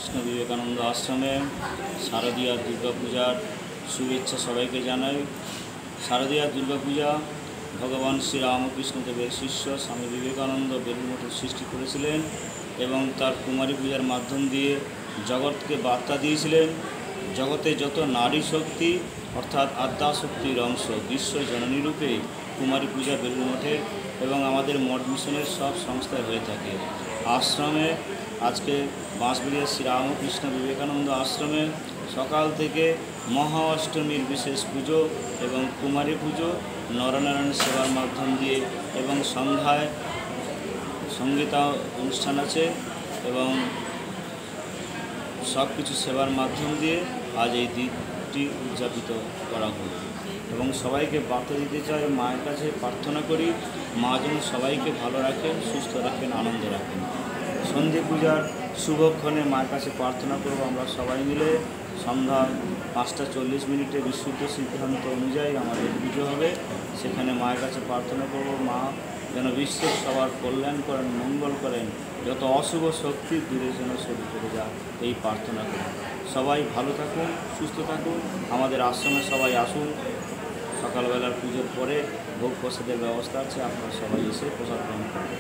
রামকৃষ্ণ বিবেকানন্দ আশ্রমে শারদীয়া দুর্গাপূজার শুভেচ্ছা সবাইকে জানাই। শারদীয়া দুর্গাপূজা ভগবান শ্রী রামকৃষ্ণদেবের শিষ্য স্বামী বিবেকানন্দ বেলুড়মঠে সৃষ্টি করেছিলেন এবং তার কুমারী পূজার মাধ্যম দিয়ে জগৎকে বার্তা দিয়েছিলেন। জগতে যত নারী শক্তি অর্থাৎ আদ্যাশক্তির অংশ বিশ্ব জননী রূপে কুমারী পূজা বেলুড়মঠের এবং আমাদের মঠ মিশনের সব সংস্থায় হয়ে থাকে। আশ্রমে আজকে বাঁশবেড়িয়া শ্রী রামকৃষ্ণ বিবেকানন্দ আশ্রমে সকাল থেকে মহা অষ্টমীর বিশেষ পুজো এবং কুমারী পুজো নরনারায়ণ সেবার মাধ্যম দিয়ে এবং সন্ধ্যায় সঙ্গীতা অনুষ্ঠান আছে এবং সব কিছু সেবার মাধ্যম দিয়ে আজ এই দিনটি উদযাপিত করা হলো এবং সবাইকে বার্তা দিতে চাই, মায়ের কাছে প্রার্থনা করি মা যেন সবাইকে ভালো রাখেন, সুস্থ রাখেন, আনন্দ রাখেন। সন্ধে পূজার শুভক্ষণে মায়ের কাছে প্রার্থনা করব আমরা সবাই মিলে। সন্ধ্যা 5:40 বিশুদ্ধ সিদ্ধান্ত অনুযায়ী আমাদের পুজো হবে, সেখানে মায়ের কাছে প্রার্থনা করব মা যেন বিশ্বের সবার কল্যাণ করেন, মঙ্গল করেন, যত অশুভ শক্তি দূরে যেন সরে চলে যায় এই প্রার্থনা করি। সবাই ভালো থাকুন, সুস্থ থাকুন, আমাদের আশ্রমে সবাই আসুন। সকালবেলার পুজোর পরে ভোগ প্রসাদের ব্যবস্থা আছে, আপনারা সবাই এসে প্রসাদ গ্রহণ করুন।